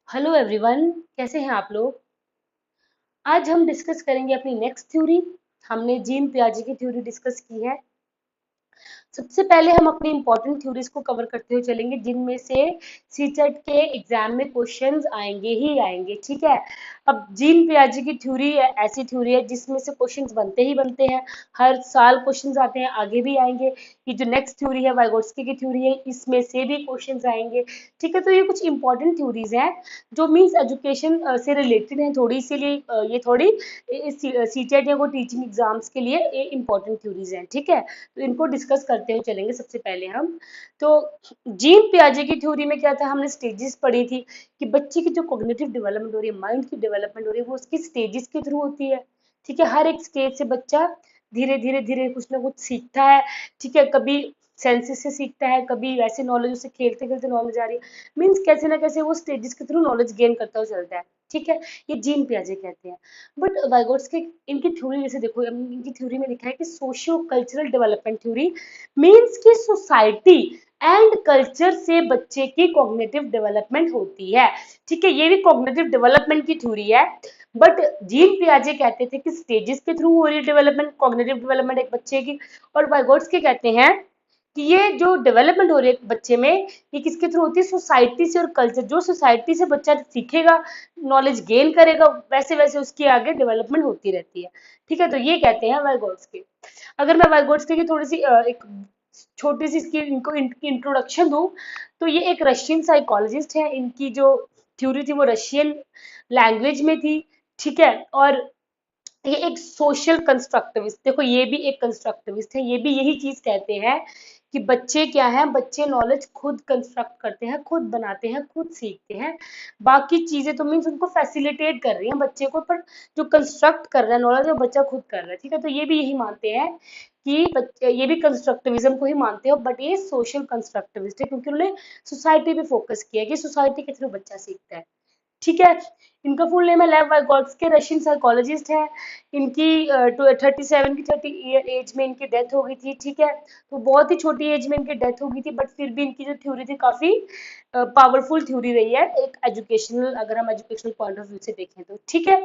Hello everyone, कैसे हैं आप लोग। आज हम डिस्कस करेंगे अपनी नेक्स्ट थ्योरी। हमने जीन पियाजे की थ्योरी डिस्कस की है। सबसे पहले हम अपनी इंपॉर्टेंट थ्योरीज को कवर करते हुए चलेंगे, जिनमें से सीटेट के एग्जाम में क्वेश्चंस आएंगे ही आएंगे। ठीक है। अब जीन पियाजे की थ्योरी ऐसी थ्योरी है जिसमें से क्वेश्चंस बनते ही बनते हैं। हर साल क्वेश्चंस आते हैं, आगे भी आएंगे। ये जो नेक्स्ट थ्योरी है, वाइगोट्स्की की थ्योरी है, इसमें से भी क्वेश्चंस आएंगे। ठीक है, तो ये कुछ इंपॉर्टेंट थ्योरीज हैं जो मीन्स एजुकेशन से रिलेटेड हैं थोड़ी, इसीलिए ये थोड़ी सीटेट या वो टीचिंग एग्जाम्स के लिए ये इंपॉर्टेंट थ्योरीज हैं। ठीक है, तो इनको डिस्कस करते हुए चलेंगे। सबसे पहले हम तो जीन पियाजे की थ्योरी में क्या था, हमने स्टेजेस पढ़ी थी कि बच्चे की जो कॉग्निटिव डेवलपमेंट हो रही है, माइंड की डेवलपमेंट हो रही है, वो उसकी स्टेजेस के थ्रू होती है। ठीक है, हर एक स्टेज से बच्चा धीरे धीरे धीरे कुछ ना कुछ सीखता है। ठीक है, कभी सेंसेस से सीखता है, कभी वैसे नॉलेज उसे खेलते खेलते नॉलेज आ रही है। मीन्स कैसे ना कैसे वो स्टेजेस के थ्रू नॉलेज गेन करता हुआ चलता है। ठीक है, ये जीन पियाजे कहते हैं। बट वाइगोट्स्की इनकी थ्योरी जैसे देखो, इनकी थ्योरी में लिखा है कि socio cultural development theory means की सोसाइटी एंड कल्चर से बच्चे की कॉग्निटिव डेवलपमेंट होती है। ठीक है, ये भी कॉग्निटिव डेवलपमेंट की थ्योरी है। बट जीन पियाजे कहते थे कि स्टेजेस के थ्रू हो रही है डेवलपमेंट, कॉग्निटिव डेवलपमेंट एक बच्चे की। और वाइगोट्स्की कहते हैं कि ये जो डेवलपमेंट हो रही है बच्चे में, ये किसके थ्रू होती है, सोसाइटी से और कल्चर। जो सोसाइटी से बच्चा सीखेगा, नॉलेज गेन करेगा, वैसे वैसे उसकी आगे डेवलपमेंट होती रहती है। ठीक है, तो ये कहते हैं वाइगोट्स्की। अगर मैं वाइगोट्स्की की थोड़ी सी एक छोटी सी इसकी इनको इनकी इंट्रोडक्शन दूं, तो ये एक रशियन साइकोलॉजिस्ट है। इनकी जो थ्योरी थी वो रशियन लैंग्वेज में थी। ठीक है, और ये एक सोशल कंस्ट्रक्टिविस्ट, देखो ये भी एक कंस्ट्रक्टिविस्ट है। ये भी यही चीज कहते हैं कि बच्चे क्या है, बच्चे नॉलेज खुद कंस्ट्रक्ट करते हैं, खुद बनाते हैं, खुद सीखते हैं। बाकी चीजें तो मीन्स उनको फैसिलिटेट कर रही हैं बच्चे को, पर जो कंस्ट्रक्ट कर रहा है नॉलेज वो बच्चा खुद कर रहा है। ठीक है, तो ये भी यही मानते हैं कि बच्चे, ये भी कंस्ट्रक्टिविज्म को ही मानते हो, बट ये सोशल कंस्ट्रक्टिविस्ट है क्योंकि उन्होंने सोसाइटी पे फोकस किया है कि सोसाइटी के थ्रू बच्चा सीखता है। ठीक है, इनका फुल नेम है लेव वाइगोट्स्की, रशियन साइकोलॉजिस्ट है। इनकी 37 की 30 ईयर एज में इनकी डेथ हो गई थी। ठीक है, तो बहुत ही छोटी एज में इनकी डेथ हो गई थी, बट फिर भी इनकी जो थ्योरी थी काफी पावरफुल थ्योरी रही है एक एजुकेशनल, अगर हम एजुकेशनल पॉइंट ऑफ व्यू से देखें तो। ठीक है,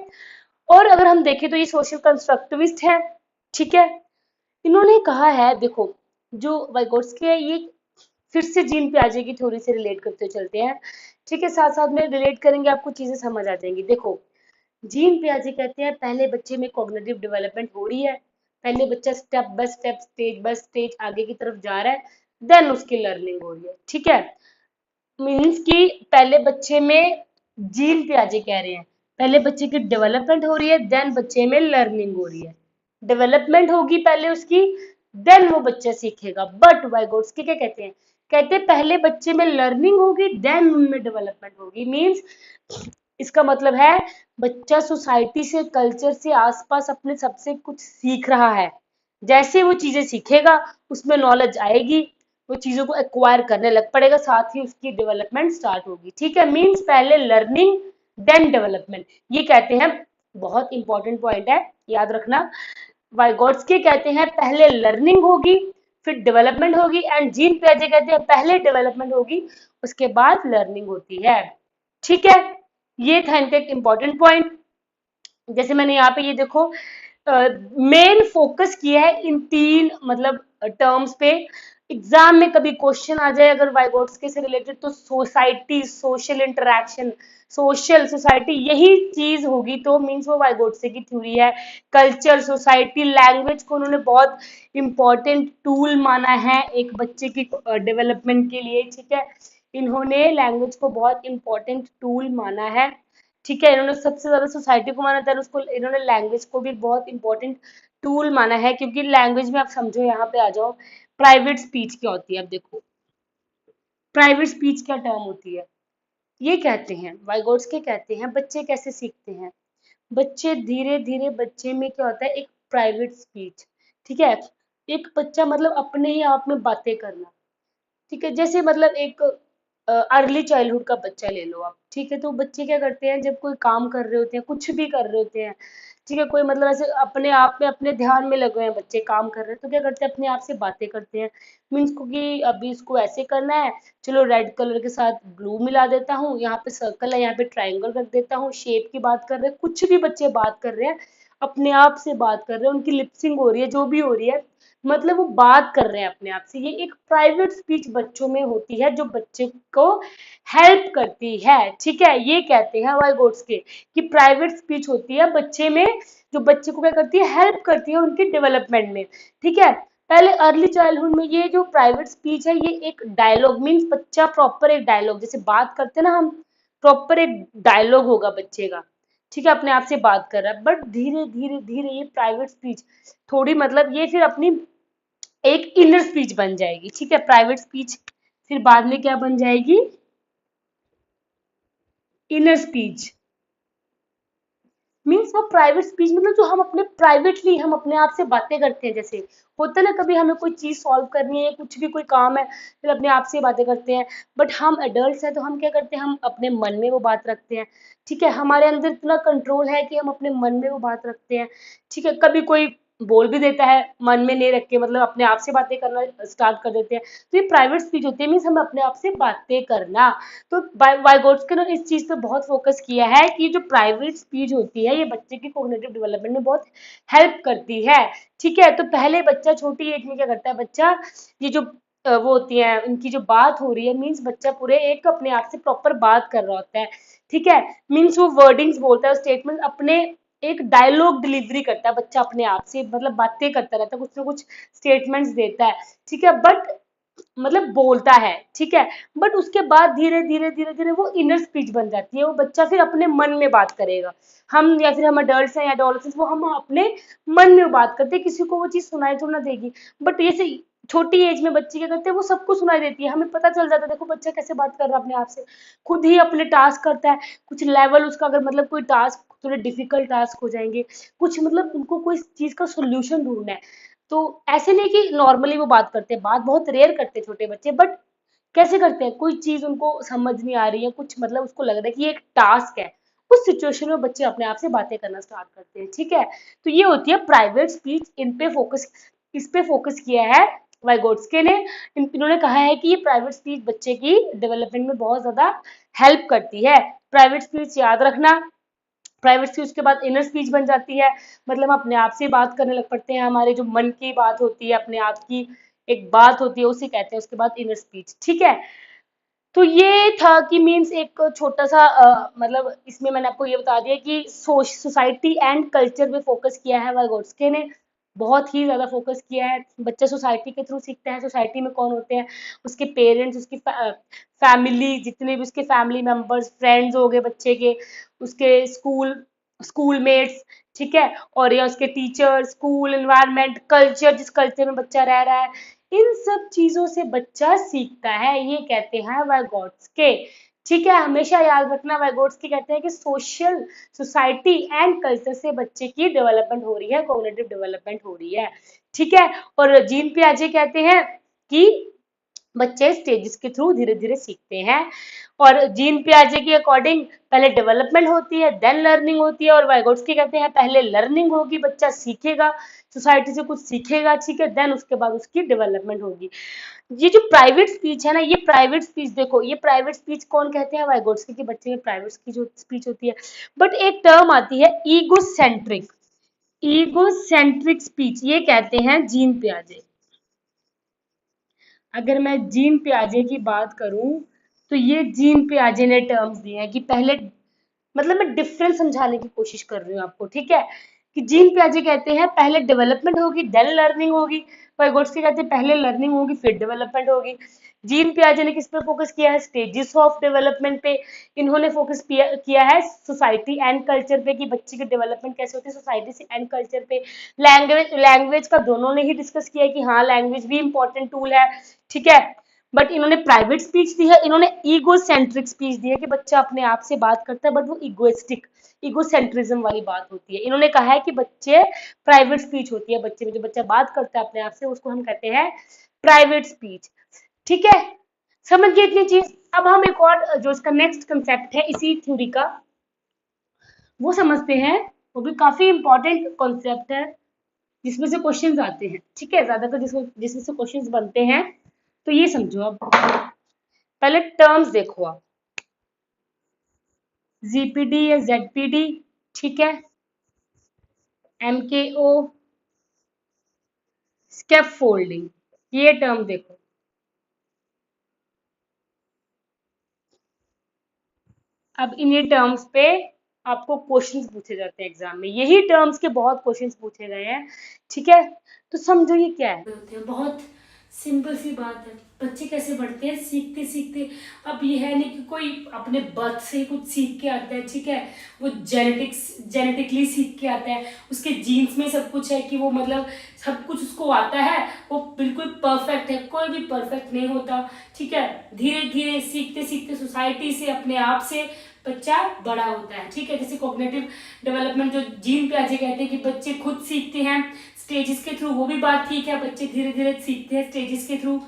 और अगर हम देखें तो ये सोशल कंस्ट्रक्टिविस्ट है। ठीक है, इन्होंने कहा है, देखो जो वाइगोट्स्की है ये फिर से जीन पियाजे की थ्योरी से रिलेट करते चलते हैं। ठीक है, साथ साथ में रिलेट करेंगे, आपको चीजें समझ आ जाएंगी। देखो, जीन पियाजे कहते हैं पहले बच्चे में कॉग्निटिव डेवलपमेंट हो रही है, पहले बच्चा step by step, stage by stage आगे की तरफ जा रहा है, देन उसकी लर्निंग हो रही है। ठीक है, मीन्स कि पहले बच्चे में, जीन पियाजे कह रहे हैं पहले बच्चे की डेवलपमेंट हो रही है, देन बच्चे में लर्निंग हो रही है। डेवलपमेंट होगी पहले उसकी, देन वो बच्चा सीखेगा। बट वाइगोट्स्की क्या कहते हैं, कहते हैं पहले बच्चे में लर्निंग होगी, देन उनमें डेवलपमेंट होगी। मीन्स इसका मतलब है बच्चा सोसाइटी से, कल्चर से, आसपास अपने सबसे कुछ सीख रहा है। जैसे वो चीजें सीखेगा, उसमें नॉलेज आएगी, वो चीजों को एक्वायर करने लग पड़ेगा, साथ ही उसकी डेवलपमेंट स्टार्ट होगी। ठीक है, मीन्स पहले लर्निंग देन डेवलपमेंट, ये कहते हैं। बहुत इंपॉर्टेंट पॉइंट है, याद रखना। वाइगोट्स्की कहते हैं पहले लर्निंग होगी, फिर डेवलपमेंट होगी, एंड जीन पियाजे कहते हैं पहले डेवलपमेंट होगी, उसके बाद लर्निंग होती है। ठीक है, ये था इनका एक इंपॉर्टेंट पॉइंट। जैसे मैंने यहाँ पे ये देखो, मेन फोकस किया है इन तीन मतलब टर्म्स पे। एग्जाम में कभी क्वेश्चन आ जाए अगर वाइगोट्स्की से रिलेटेड, तो society, social interaction, social society, यही चीज होगी तो मीन्स वो वाइगोट्स्की की थ्योरी है। कल्चर, सोसाइटी, लैंग्वेज को उन्होंने बहुत इंपॉर्टेंट टूल माना है एक बच्चे की डेवलपमेंट के लिए। ठीक है, इन्होंने लैंग्वेज को बहुत इंपॉर्टेंट टूल माना है। ठीक है, इन्होंने सबसे ज्यादा सोसाइटी को माना था, उसको इन्होंने लैंग्वेज को भी बहुत इंपॉर्टेंट टूल माना है। क्योंकि लैंग्वेज में आप समझो, यहाँ पे आ जाओ, प्राइवेट स्पीच क्या होती है। अब देखो, प्राइवेट स्पीच क्या टर्म होती है, ये कहते हैं वाइगोट्स्की कहते हैं बच्चे कैसे सीखते हैं। बच्चे धीरे धीरे, बच्चे में क्या होता है, एक प्राइवेट स्पीच। ठीक है, एक बच्चा मतलब अपने ही आप में बातें करना। ठीक है, जैसे मतलब एक अर्ली चाइल्डहुड का बच्चा ले लो आप। ठीक है, तो बच्चे क्या करते हैं जब कोई काम कर रहे होते हैं, कुछ भी कर रहे होते हैं, ठीक है, कोई मतलब ऐसे अपने आप में अपने ध्यान में लगे हुए हैं, बच्चे काम कर रहे हैं, तो क्या करते हैं, अपने आप से बातें करते हैं। मीन्स को कि अभी इसको ऐसे करना है, चलो रेड कलर के साथ ब्लू मिला देता हूँ, यहाँ पे सर्कल है, यहाँ पे ट्रायंगल रख देता हूँ, शेप की बात कर रहे हैं, कुछ भी बच्चे बात कर रहे हैं, अपने आप से बात कर रहे हैं, उनकी लिपसिंग हो रही है, जो भी हो रही है, मतलब वो बात कर रहे हैं अपने आप से। ये एक प्राइवेट स्पीच बच्चों में होती है, जो बच्चे को हेल्प करती है। ठीक है, ये कहते हैं वाइगोट्स्की कि प्राइवेट स्पीच होती है बच्चे में, जो बच्चे को क्या करती है, हेल्प करती है उनके डेवलपमेंट में। ठीक है, पहले अर्ली चाइल्डहुड में ये जो प्राइवेट स्पीच है, ये एक डायलॉग, मीन्स बच्चा प्रॉपर एक डायलॉग, जैसे बात करते हैं ना हम, प्रॉपर एक डायलॉग होगा बच्चे का। ठीक है, अपने आप से बात कर रहा है, बट धीरे धीरे धीरे ये प्राइवेट स्पीच थोड़ी मतलब ये फिर अपनी एक इनर स्पीच बन जाएगी। ठीक है, प्राइवेट स्पीच फिर बाद में क्या बन जाएगी, इनर स्पीच। मीन्स वो प्राइवेट स्पीच मतलब जो हम अपने प्राइवेटली हम अपने आप से बातें करते हैं, जैसे होता है ना, कभी हमें कोई चीज सॉल्व करनी है, कुछ भी कोई काम है, फिर अपने आप से बातें करते हैं। बट हम एडल्ट्स हैं, तो हम क्या करते हैं, हम अपने मन में वो बात रखते हैं। ठीक है, हमारे अंदर इतना कंट्रोल है कि हम अपने मन में वो बात रखते हैं। ठीक है, कभी कोई बोल भी देता है, मन में नहीं रख के मतलब अपने आप से बातें करना स्टार्ट कर देते हैं, तो ये प्राइवेट स्पीच होती है, मीन्स हमें अपने आप से बातें करना। तो वाइगोट्स्की ने इस चीज पे बहुत फोकस किया है कि जो प्राइवेट स्पीच होती है, ये बच्चे की कोग्निटिव डेवलपमेंट में बहुत हेल्प करती है। ठीक है, तो पहले बच्चा छोटी एज में क्या करता है, बच्चा ये जो वो होती है, इनकी जो बात हो रही है, मीन्स बच्चा पूरे एक अपने आप से प्रॉपर बात कर रहा होता है। ठीक है, मीन्स वो वर्डिंग्स बोलता है, स्टेटमेंट अपने एक डायलॉग डिलीवरी करता है बच्चा अपने आप से, मतलब बातें करता रहता है, कुछ ना कुछ स्टेटमेंट्स देता है। ठीक है, बट मतलब बोलता है। ठीक है, बट उसके बाद धीरे धीरे धीरे धीरे वो इनर स्पीच बन जाती है, वो बच्चा फिर अपने मन में बात करेगा। हम या फिर हम अडल्ट हैं या एडोलसेंस, वो हम अपने मन में बात करते हैं, किसी को वो चीज सुनाई तो ना देगी। बट ये से छोटी एज में बच्चे क्या करते हैं, वो सबको सुनाई देती है, हमें पता चल जाता है, देखो बच्चा कैसे बात कर रहा है अपने आप से, खुद ही अपने टास्क करता है। कुछ लेवल उसका अगर मतलब कोई टास्क थोड़े डिफिकल्ट टास्क हो जाएंगे, कुछ मतलब उनको कोई चीज का सोल्यूशन ढूंढना है, तो ऐसे नहीं कि नॉर्मली वो बात करते हैं, बात बहुत रेयर करते हैं छोटे बच्चे, बट कैसे करते हैं, कोई चीज उनको समझ नहीं आ रही है, कुछ मतलब उसको लग रहा है कि ये एक टास्क है, उस सिचुएशन में बच्चे अपने आप से बातें करना स्टार्ट करते हैं। ठीक है, तो ये होती है प्राइवेट स्पीच, इस पे फोकस किया है वाइगोट्स्की ने। इन्होंने कहा है कि ये प्राइवेट स्पीच बच्चे की डेवलपमेंट में बहुत ज्यादा हेल्प करती है। प्राइवेट स्पीच याद रखना, प्राइवेट स्पीच के बाद इनर स्पीच बन जाती है, मतलब हम अपने आप से बात करने लग पड़ते हैं, हमारे जो मन की बात होती है, अपने आप की एक बात होती है, उसे कहते हैं उसके बाद इनर स्पीच। ठीक है, तो ये था कि मीन्स एक छोटा सा मतलब इसमें मैंने आपको ये बता दिया कि सोसाइटी एंड कल्चर पे फोकस किया है वाइगोट्स्की ने, बहुत ही ज्यादा फोकस किया है। बच्चा सोसाइटी के थ्रू सीखता है, सोसाइटी में कौन होते हैं, उसके पेरेंट्स, उसकी फैमिली, जितने भी उसके फैमिली मेंबर्स, फ्रेंड्स हो गए बच्चे के, उसके स्कूलमेट्स। ठीक है, और या उसके टीचर, स्कूल एनवायरनमेंट, कल्चर, जिस कल्चर में बच्चा रह रहा है, इन सब चीजों से बच्चा सीखता है, ये कहते हैं वाइगोट्स्की। ठीक है, हमेशा याद रखना, वाइगोट्स्की कहते हैं कि सोशल सोसाइटी एंड कल्चर से बच्चे की डेवलपमेंट हो रही है, कॉग्निटिव डेवलपमेंट हो रही है। ठीक है, और जीन पियाजे कहते हैं कि बच्चे स्टेजेस के थ्रू धीरे धीरे सीखते हैं, और जीन पियाजे के अकॉर्डिंग पहले डेवलपमेंट होती है, देन लर्निंग होती है, और वाइगोट्स्की कहते हैं पहले लर्निंग होगी, बच्चा सीखेगा, सोसाइटी से कुछ सीखेगा। ठीक है, देन उसके बाद उसकी डेवलपमेंट होगी। ये जो प्राइवेट स्पीच है ना, ये प्राइवेट स्पीच देखो, ये प्राइवेट स्पीच कौन कहते हैं, वाइगोट्स्की के बच्चे में प्राइवेट की जो स्पीच होती है। बट एक टर्म आती है ईगोसेंट्रिक, ईगोसेंट्रिक स्पीच, ये कहते हैं जीन पियाजे। अगर मैं जीन पियाजे की बात करूं, तो ये जीन पियाजे ने टर्म्स दिए हैं कि पहले, मतलब मैं डिफरेंस समझाने की कोशिश कर रही हूँ आपको। ठीक है, कि जीन पियाजे कहते हैं पहले डेवलपमेंट होगी, देन लर्निंग होगी। वाइगोट्स्की कहते हैं पहले लर्निंग होगी, फिर डेवलपमेंट होगी। जीन पियाजे ने किस पे फोकस किया है, स्टेजेस ऑफ डेवलपमेंट पे। इन्होंने फोकस किया है सोसाइटी एंड कल्चर पे, कि बच्चे की डेवलपमेंट कैसे होती है सोसाइटी से एंड कल्चर पे। लैंग्वेज का दोनों ने ही डिस्कस किया है कि हाँ, लैंग्वेज भी इंपॉर्टेंट टूल है। ठीक है, बट इन्होंने प्राइवेट स्पीच दी है, इन्होंने ईगोसेंट्रिक स्पीच दी है कि बच्चा अपने आप से बात करता है, बट वो इगोइस्टिक, इगोसेंट्रिज्म वाली बात होती है। इन्होंने कहा है कि बच्चे प्राइवेट स्पीच होती है, बच्चे में जो बच्चा बात करता है अपने आप से, उसको हम कहते हैं प्राइवेट स्पीच। ठीक है, समझ गए इतनी चीज। अब हम एक और जो इसका नेक्स्ट कंसेप्ट है इसी थ्योरी का, वो समझते हैं वो भी काफी इंपॉर्टेंट कॉन्सेप्ट है जिसमें से क्वेश्चंस आते हैं, ठीक है, ज्यादातर जिसमें से क्वेश्चंस बनते हैं। तो ये समझो, अब पहले टर्म्स देखो आप, जीपीडी या जेडपीडी, ठीक है, एमकेओ, स्केप फोल्डिंग, ये टर्म देखो। अब इन्हीं टर्म्स पे आपको क्वेश्चंस पूछे जाते हैं एग्जाम में, यही टर्म्स के बहुत क्वेश्चंस पूछे गए हैं, ठीक है। तो समझो ये क्या है। होते हैं। बहुत सिंपल सी बात है, बच्चे कैसे बढ़ते हैं सीखते सीखते। अब ये है नहीं कि कोई अपने बर्थ से कुछ सीख के आता है, ठीक है, वो जेनेटिकली सीख के आता है, उसके जीन्स में सब कुछ है कि वो मतलब सब कुछ उसको आता है, वो बिल्कुल परफेक्ट है, कोई भी परफेक्ट नहीं होता, ठीक है। धीरे धीरे सीखते सीखते सोसाइटी से, अपने आप से बच्चा बड़ा होता है, ठीक है। जैसे कॉग्निटिव डेवलपमेंट जो जीन पियाजे कहते हैं कि बच्चे खुद सीखते हैं स्टेजेस के थ्रू, वो भी बात ठीक है, बच्चे धीरे धीरे सीखते हैं स्टेजेस के थ्रू।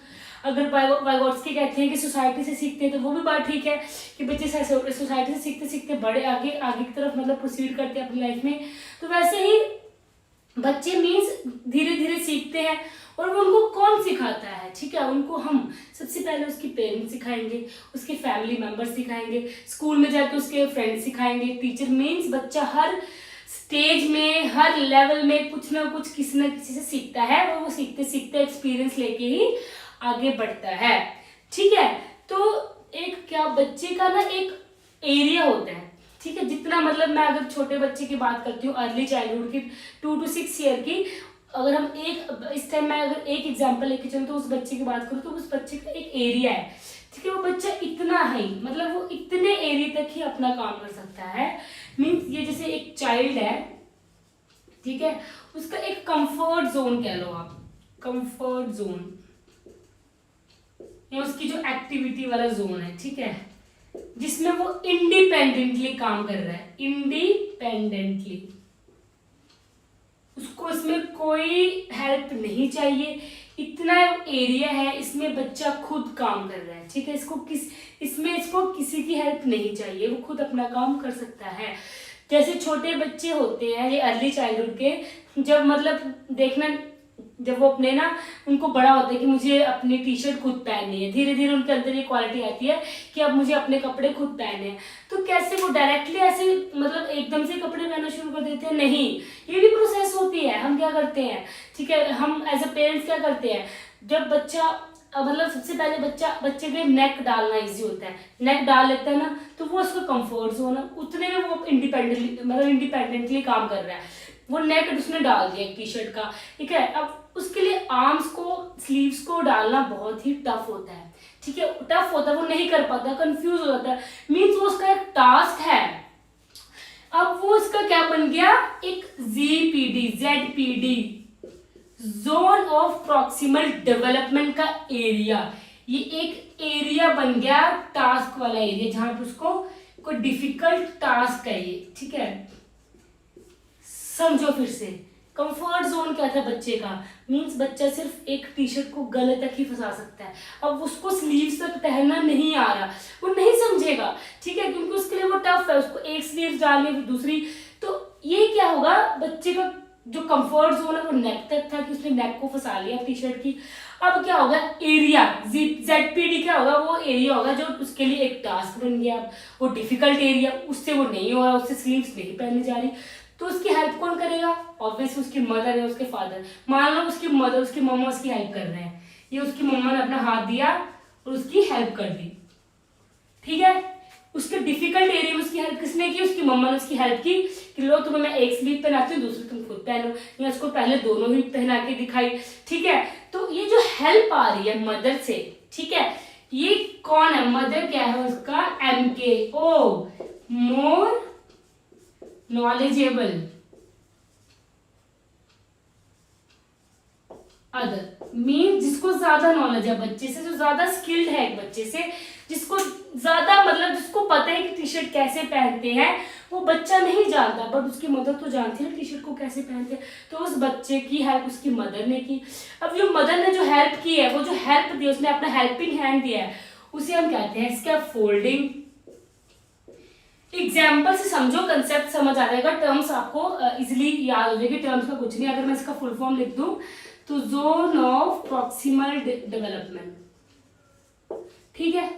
अगर वाइगोट्स्की कहते हैं कि सोसाइटी से सीखते हैं, तो वो भी बात ठीक है कि बच्चे सोसाइटी से सीखते सीखते बड़े आगे आगे की तरफ मतलब प्रोसीड करते हैं अपनी लाइफ में। तो वैसे ही बच्चे मीन्स धीरे धीरे सीखते हैं। और वो उनको कौन सिखाता है, ठीक है, उनको हम सबसे पहले उसके पेरेंट्स सिखाएंगे, उसके फैमिली मेंबर्स सिखाएंगे, स्कूल में जाके उसके फ्रेंड्स सिखाएंगे, टीचर। मीन्स बच्चा हर स्टेज में, हर लेवल में कुछ ना कुछ किसी ना किसी से सीखता है, और वो सीखते सीखते एक्सपीरियंस लेके ही आगे बढ़ता है, ठीक है। तो एक क्या बच्चे का ना एक एरिया होता है, ठीक है, जितना मतलब मैं अगर छोटे बच्चे की बात करती हूँ, अर्ली चाइल्डहुड की 2 to 6 ईयर की, अगर हम एक इस टाइम मैं अगर एक एग्जांपल लेके चलूँ तो उस बच्चे की बात करूँ तो उस बच्चे का एक एरिया है, ठीक है। वो बच्चा इतना है, मतलब वो इतने एरिया तक ही अपना काम कर सकता है। मीन्स ये जैसे एक चाइल्ड है, ठीक है, उसका एक कंफर्ट जोन कह लो आप, कंफर्ट जोन, या उसकी जो एक्टिविटी वाला जोन है, ठीक है, जिसमें वो इंडिपेंडेंटली काम कर रहा है, इंडिपेंडेंटली, उसको इसमें कोई हेल्प नहीं चाहिए। इतना एरिया है, इसमें बच्चा खुद काम कर रहा है, ठीक है, इसको किसी की हेल्प नहीं चाहिए, वो खुद अपना काम कर सकता है। जैसे छोटे बच्चे होते हैं ये अर्ली चाइल्डहुड के, जब मतलब देखना, जब वो अपने ना उनको बड़ा होता है कि मुझे अपनी टी शर्ट खुद पहननी है, धीरे धीरे उनके अंदर ये क्वालिटी आती है कि अब मुझे अपने कपड़े खुद पहनने हैं। तो कैसे वो डायरेक्टली ऐसे मतलब एकदम से कपड़े पहनना शुरू कर देते हैं? नहीं, ये भी प्रोसेस होती है। हम क्या करते हैं, ठीक है, हम एज अ पेरेंट्स क्या करते हैं, जब बच्चा मतलब सबसे पहले बच्चे के नेक डालना इजी होता है, नेक डाल लेता है ना, तो वो उसका कंफर्ट जोन है, उतने में वो इंडिपेंडेंटली काम कर रहा है। वो नेक उसने डाल दिया एक टी शर्ट का, ठीक है। अब उसके लिए आर्म्स को, स्लीव्स को डालना बहुत ही टफ होता है, ठीक है, टफ होता है, वो नहीं कर पाता, कंफ्यूज हो जाता है। मीन्स वो उसका एक टास्क है। अब वो इसका क्या बन गया, एक ZPD, zone of proximal development का एरिया। ये एक एरिया बन गया, टास्क वाला एरिया, जहां पे उसको कोई डिफिकल्ट टास्क है ये, ठीक है। समझो फिर से, कंफर्ट जोन क्या था बच्चे का, मींस बच्चा सिर्फ एक टी शर्ट को गले तक ही फंसा सकता है, अब उसको स्लीव्स तक पहनना नहीं आ रहा, वो नहीं समझेगा, ठीक है, क्योंकि उसके लिए वो टफ है, उसको एक स्लीव डालनी फिर दूसरी। तो ये क्या होगा, बच्चे का जो कंफर्ट जोन है वो नेक तक था कि उसने नेक को फंसा लिया टी शर्ट की। अब क्या होगा, एरिया, जेडपीडी क्या होगा, वो एरिया होगा जो उसके लिए एक टास्क बन गया, वो डिफिकल्ट एरिया, उससे वो नहीं हो रहा, उससे स्लीव्स नहीं पहननी जा रही, तो उसकी हेल्प कौन करेगा, ऑब्वियसली उसकी मदर है, उसके फादर। मान लो उसकी मदर, उसकी मम्मा उसकी हेल्प कर रहे हैं, ये उसकी मम्मा ने अपना हाथ दिया और उसकी हेल्प कर दी, ठीक है। उसके डिफिकल्ट एरिया में उसकी हेल्प किसने की, उसकी मम्मा ने उसकी हेल्प की कि लो तुम्हें मैं एक स्लीव पहनाती हूँ, दूसरी तुम खुद पहनो, या उसको पहले दोनों ही पहना के दिखाई, ठीक है। तो ये जो हेल्प आ रही है मदर से, ठीक है, ये कौन है, मदर क्या है उसका, MKO, मोर knowledgeable अदर, मीन जिसको ज्यादा नॉलेज है बच्चे से, जो ज्यादा स्किल्ड है एक बच्चे से, जिसको ज्यादा मतलब जिसको पता है कि टी शर्ट कैसे पहनते हैं, वो बच्चा नहीं जानता बट उसकी मदर तो जानती है टी शर्ट को कैसे पहनते हैं, तो उस बच्चे की हेल्प उसकी मदर ने की। अब जो मदर ने जो हेल्प की है, वो जो हेल्प दी, उसने अपना हेल्पिंग हैंड दिया है, उसे हम कहते हैं स्कैफोल्डिंग, एग्जाम्पल से समझो, कंसेप्ट समझ आ जाएगा, टर्म्स आपको इजिली याद हो जाएगी। टर्म्स का कुछ नहीं, अगर मैं इसका फुल फॉर्म लिख दूं तो जोन ऑफ प्रॉक्सिमल डेवलपमेंट, ठीक है।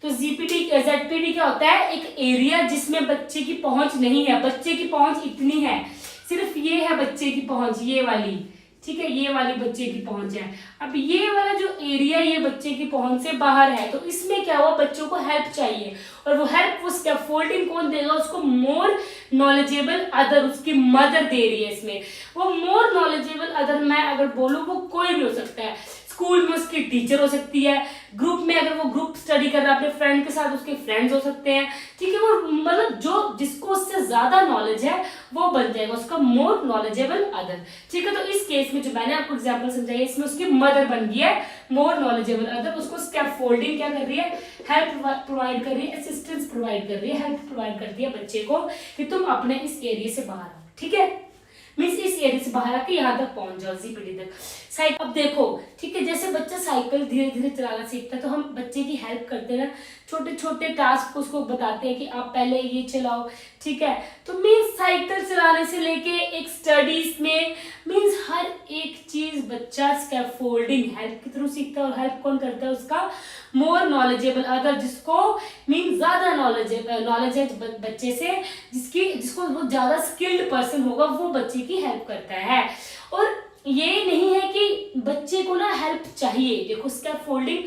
तो जेडपीडी क्या होता है, एक एरिया जिसमें बच्चे की पहुंच नहीं है, बच्चे की पहुंच इतनी है, सिर्फ ये है बच्चे की पहुंच, ये वाली, ठीक है, ये वाली बच्चे की पहुंच है। अब ये वाला जो एरिया ये बच्चे की पहुंच से बाहर है, तो इसमें क्या हुआ, बच्चों को हेल्प चाहिए, और वो हेल्प, वो स्कैफोल्डिंग कौन देगा उसको, मोर नॉलेजेबल अदर, उसकी मदर दे रही है इसमें। वो मोर नॉलेजेबल अदर मैं अगर बोलूँ वो कोई भी हो सकता है, स्कूल में उसकी टीचर हो सकती है, ग्रुप में अगर वो ग्रुप स्टडी कर रहा है अपने फ्रेंड के साथ उसके फ्रेंड्स हो सकते हैं, ठीक है। वो मतलब जो जिसको उससे ज्यादा नॉलेज है वो बन जाएगा उसका मोर नॉलेजेबल अदर, ठीक है। तो इस केस में जो मैंने आपको एग्जांपल समझाई है, इसमें उसकी मदर बन गई है मोर नॉलेजेबल अदर, उसको स्कैफोल्डिंग क्या कर रही है, हेल्प प्रोवाइड कर रही है, असिस्टेंस प्रोवाइड कर रही है, हेल्प प्रोवाइड करती है बच्चे को कि तुम अपने इस एरिया से बाहर आओ, ठीक है, मीन्स इस एरिया से बाहर आके यहाँ तक पहुंच जाओ, जीपीडी तक। साइकिल, अब देखो, ठीक है, जैसे बच्चा साइकिल धीरे धीरे चलाना सीखता है तो हम बच्चे की हेल्प करते हैं, छोटे छोटे टास्क उसको बताते हैं कि आप पहले ये चलाओ, ठीक है। तो मीन्स साइकिल चलाने से लेके एक स्टडीज में, मीन्स हर एक चीज बच्चा स्कैफोल्डिंग हेल्प के थ्रू सीखता है, और हेल्प कौन करता है, उसका मोर नॉलेजेबल अदर, जिसको मीन ज्यादा नॉलेज है बच्चे से, जिसको वो ज्यादा स्किल्ड पर्सन होगा, वो बच्चे की हेल्प करता है। और ये नहीं है कि बच्चे को ना हेल्प चाहिए, देखो स्कैफोल्डिंग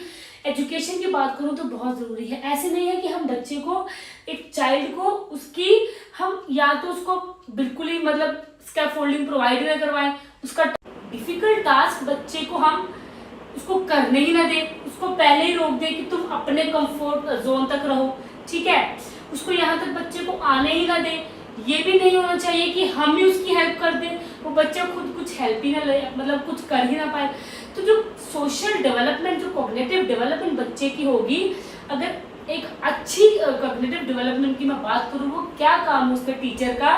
एजुकेशन की बात करूं तो बहुत जरूरी है। ऐसे नहीं है कि हम बच्चे को, एक चाइल्ड को उसकी, हम या तो उसको बिल्कुल ही मतलब स्कैफोल्डिंग प्रोवाइड ना करवाएं, उसका डिफिकल्ट टास्क बच्चे को हम उसको करने ही ना दे, उसको पहले ही रोक दे कि तुम अपने कंफर्ट जोन तक रहो, ठीक है, उसको यहाँ तक बच्चे को आने ही ना दे। ये भी नहीं होना चाहिए कि हम ही उसकी हेल्प कर दें, वो बच्चा खुद कुछ हेल्प ही ना ले, मतलब कुछ कर ही ना पाए। तो जो सोशल डेवलपमेंट, जो कॉग्निटिव डेवलपमेंट बच्चे की होगी, अगर एक अच्छी कॉग्निटिव डेवलपमेंट की मैं बात करूँ, वो क्या काम है उसका टीचर का,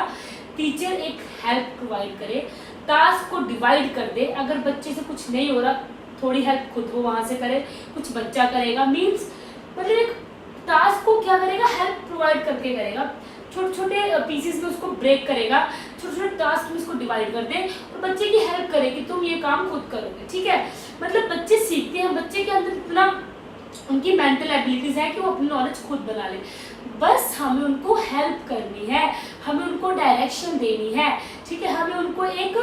टीचर एक हेल्प प्रोवाइड करे, टास्क को डिवाइड कर दे, अगर बच्चे से कुछ नहीं हो रहा थोड़ी हेल्प खुद वो वहां से करे, कुछ बच्चा करेगा, मीन्स मतलब एक टास्क को क्या करेगा, हेल्प प्रोवाइड करके करेगा, छोटे छोटे पीसेस में उसको ब्रेक करेगा, छोटे छोटे टास्क में उसको डिवाइड कर दे और बच्चे की हेल्प करे कि तुम ये काम खुद करोगे, ठीक है। मतलब बच्चे सीखते हैं, बच्चे के अंदर इतना उनकी मेंटल एबिलिटीज है कि वो अपनी नॉलेज खुद बना ले, बस हमें उनको हेल्प करनी है, हमें उनको डायरेक्शन देनी है, ठीक है, हमें उनको एक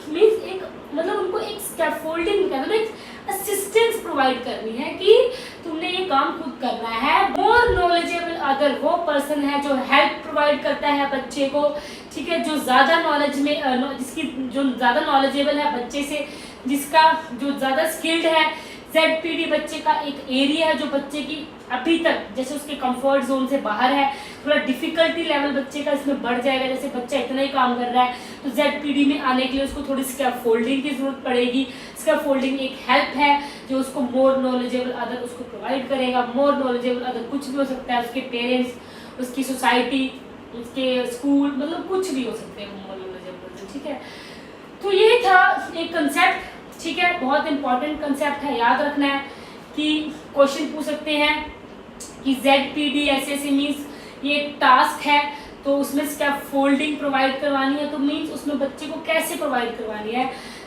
मीन्स एक मतलब उनको एक स्कैफोल्डिंग मतलब एक असिस्टेंस प्रोवाइड करनी है कि तुमने ये काम खुद करना है। मोर नॉलेजेबल अदर वो पर्सन है जो हेल्प प्रोवाइड करता है बच्चे को, ठीक है, जो ज्यादा नॉलेज में जिसकी जो ज्यादा नॉलेजेबल है बच्चे से, जिसका जो ज्यादा स्किल्ड है। जेडपीडी बच्चे का एक एरिया है जो बच्चे की अभी तक जैसे उसके कंफर्ट जोन से बाहर है, थोड़ा डिफिकल्टी लेवल बच्चे का इसमें बढ़ जाएगा, जैसे बच्चा इतना ही काम कर रहा है तो जेडपीडी में आने के लिए उसको थोड़ी स्कैफोल्डिंग की जरूरत पड़ेगी। स्कैफोल्डिंग एक हेल्प है जो उसको मोर नॉलेजेबल अदर उसको प्रोवाइड करेगा। मोर नॉलेजेबल अदर कुछ भी हो सकता है, उसके पेरेंट्स, उसकी सोसाइटी, उसके स्कूल, मतलब कुछ भी हो सकते हैं मोर नॉलेजेबल, ठीक है। तो ये था एक कंसेप्ट, ठीक है, बहुत इंपॉर्टेंट कंसेप्ट है, याद रखना है कि क्वेश्चन पूछ सकते हैं कि जेडपीडी ऐसे मीन्स ये टास्क है तो उसमें स्कैफोल्डिंग प्रोवाइड करवानी है, तो मीन्स उसमें बच्चे को कैसे प्रोवाइड करवानी है।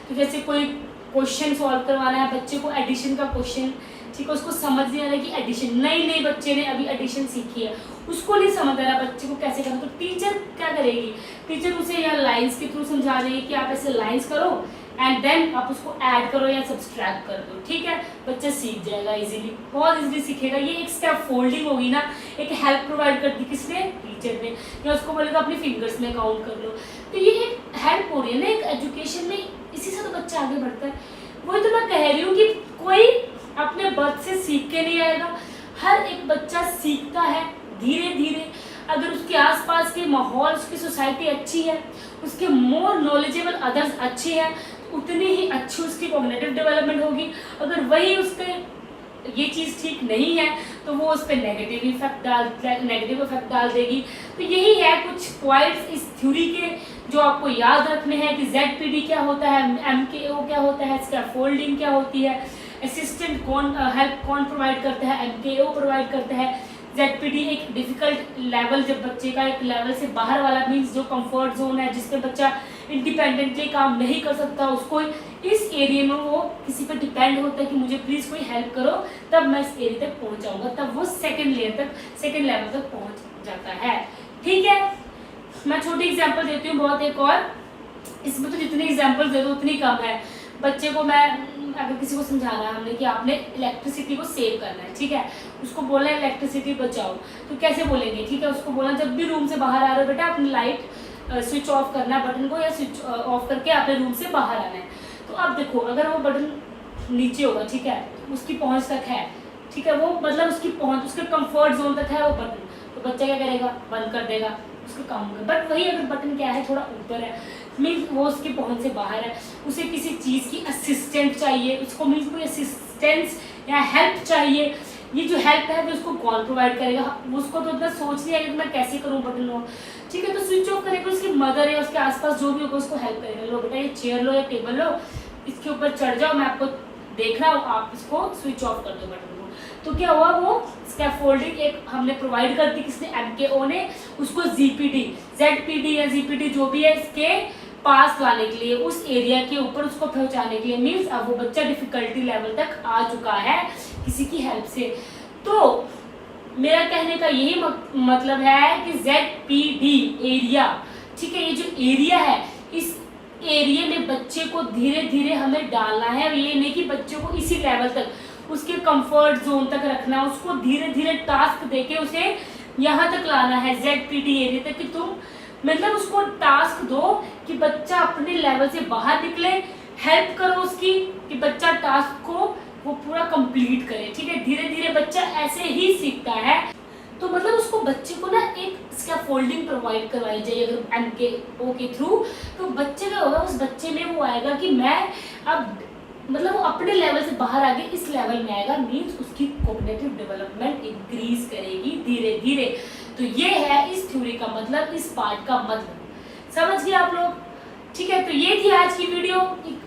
तो जैसे कोई क्वेश्चन सॉल्व करवाना है बच्चे को, एडिशन का क्वेश्चन, ठीक है, उसको समझ नहीं आ रहा है कि एडिशन, नई बच्चे ने अभी एडिशन सीखी है, उसको नहीं समझ आ रहा बच्चे को कैसे करना, तो टीचर क्या करेगी, टीचर उसे या लाइंस के थ्रू समझा रही है कि आप ऐसे लाइंस करो एंड देन आप उसको ऐड करो या सब्सट्रैक्ट कर दो, ठीक है, बच्चा सीख जाएगा इजीली, बहुत इजीली सीखेगा। ये एक स्कैफोल्डिंग होगी ना, एक हेल्प प्रोवाइड कर दी किसने, टीचर ने, या उसको बोलेगा अपने फिंगर्स में काउंट कर लो, तो ये एक हेल्प हो रही है ना एक एजुकेशन में, इसी से तो बच्चा आगे बढ़ता है। वही तो मैं कह रही हूँ कि कोई अपने बर्थ से सीख के नहीं आएगा, हर एक बच्चा सीखता है धीरे धीरे, अगर उसके आसपास के माहौल, उसकी सोसाइटी अच्छी है, उसके मोर नॉलेजेबल अदर्स अच्छे हैं, उतनी ही अच्छी उसकी कॉग्निटिव डेवलपमेंट होगी। अगर वही उसके ये चीज़ ठीक नहीं है तो वो उस पर नेगेटिव इफेक्ट डाल देगी। तो यही है कुछ पॉइंट्स इस थ्योरी के जो आपको याद रखने हैं कि ZPD क्या होता है, MKO क्या होता है, स्कैफोल्डिंग क्या होती है, असिस्टेंट कौन हेल्प कौन प्रोवाइड करता है, MKO प्रोवाइड करता है। ZPD एक डिफिकल्ट लेवल, जब बच्चे का एक लेवल से बाहर वाला मीन्स जो कंफर्ट जोन है जिसमें बच्चा इंडिपेंडेंटली काम नहीं कर सकता, उसको इस एरिया में वो किसी पर डिपेंड होता है कि मुझे प्लीज़ कोई हेल्प करो तब मैं इस एरिया तक पहुंच जाऊंगा, तब वो सेकेंड लेवल तक पहुंच जाता है। ठीक है, मैं छोटी एग्जाम्पल देती हूँ बहुत एक और, इसमें तो जितनी एग्जाम्पल दे दो उतनी कम है। बच्चे को मैं अगर किसी को समझाना है हमने कि आपने इलेक्ट्रिसिटी को सेव करना है, ठीक है, उसको बोलना है इलेक्ट्रिसिटी बचाओ, तो कैसे बोलेंगे, ठीक है, उसको बोलना जब भी रूम से बाहर आ रहे हो बेटा अपनी लाइट स्विच ऑफ करना है बटन को, या स्विच ऑफ करके अपने रूम से बाहर आना है। तो अब देखो अगर वो बटन नीचे होगा, ठीक है, उसकी पहुंच तक है, ठीक है, वो मतलब उसकी पहुंच उसके कंफर्ट जोन तक है वो बटन, तो बच्चा क्या करेगा, बंद कर देगा उसका काम कर। बट वही अगर बटन क्या है थोड़ा ऊपर है, मीन्स वो उसकी पहुंच से बाहर है, उसे किसी चीज़ की असिस्टेंट चाहिए, उसको मीन्स कोई असिस्टेंस या हेल्प चाहिए, ये जो हेल्प है वो उसको कौन प्रोवाइड करेगा, उसको तो इतना सोच नहीं आएगा कि मैं कैसे करूँ बटन हो, ठीक है, तो स्विच ऑफ करेगा, उसकी मदर या उसके आसपास जो भी होगा उसको हेल्प करेगा, लो बेटा ये चेयर लो या टेबल लो, इसके ऊपर चढ़ जाओ, मैं आपको देख रहा हूँ, आप इसको स्विच ऑफ कर दो बटन को। तो क्या हुआ, वो स्कैफोल्डिंग एक हमने प्रोवाइड कर दी, किसने, MKO ने, उसको ZPD या ZPD जो भी है इसके पास लाने के लिए, उस एरिया के ऊपर उसको पहुंचाने के लिए, मीन्स अब वो बच्चा डिफिकल्टी लेवल तक आ चुका है किसी की हेल्प से। तो मेरा कहने का यही मतलब है कि ZPD एरिया, ठीक है, ये जो एरिया है इस एरिया में बच्चे को धीरे धीरे हमें डालना है, ये नहीं कि बच्चे को इसी लेवल तक उसके कंफर्ट जोन तक रखना, उसको धीरे धीरे टास्क देके उसे यहाँ तक लाना है ZPD एरिया तक, कि तुम मतलब उसको टास्क दो कि बच्चा अपने लेवल से बाहर निकले, हेल्प करो उसकी कि बच्चा टास्क को वो पूरा कंप्लीट करे, ठीक है, धीरे धीरे बच्चा ऐसे ही सीखता है। तो मतलब उसको बच्चे को ना एक स्कैफोल्डिंग प्रोवाइड करवाई जाए अगर MKO के थ्रू, तो बच्चे का होगा, उस बच्चे में वो आएगा कि मैं अब मतलब वो अपने लेवल से बाहर आके इस लेवल में आएगा, मीन्स उसकी कॉग्निटिव डेवलपमेंट इंक्रीज करेगी धीरे धीरे। तो ये है इस थ्योरी का मतलब, इस पार्ट का मतलब, समझ गए आप लोग, ठीक है। तो ये थी आज की वीडियो,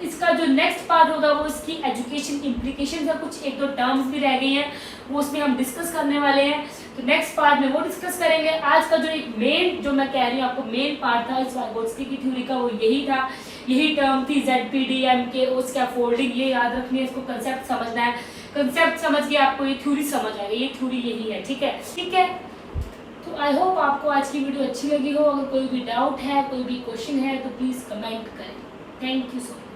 इसका जो नेक्स्ट पार्ट होगा वो इसकी एजुकेशन इम्प्लीकेशन है, कुछ एक दो टर्म्स भी रह गई हैं वो उसमें हम डिस्कस करने वाले हैं, तो नेक्स्ट पार्ट में वो डिस्कस करेंगे। आज का जो एक मेन जो मैं कह रही हूँ आपको मेन पार्ट था इस वाइगोत्स्की की थ्योरी का, वो यही था, यही टर्म थी ZPD MKO स्कैफोल्डिंग, ये याद रखनी है, इसको कंसेप्ट समझना है, कंसेप्ट समझ के आपको ये थ्योरी समझ आ गई, ये थ्योरी यही है, ठीक है, ठीक है। तो आई होप आपको आज की वीडियो अच्छी लगी हो, अगर कोई भी डाउट है, कोई भी क्वेश्चन है तो प्लीज़ कमेंट करें। Thank you so much.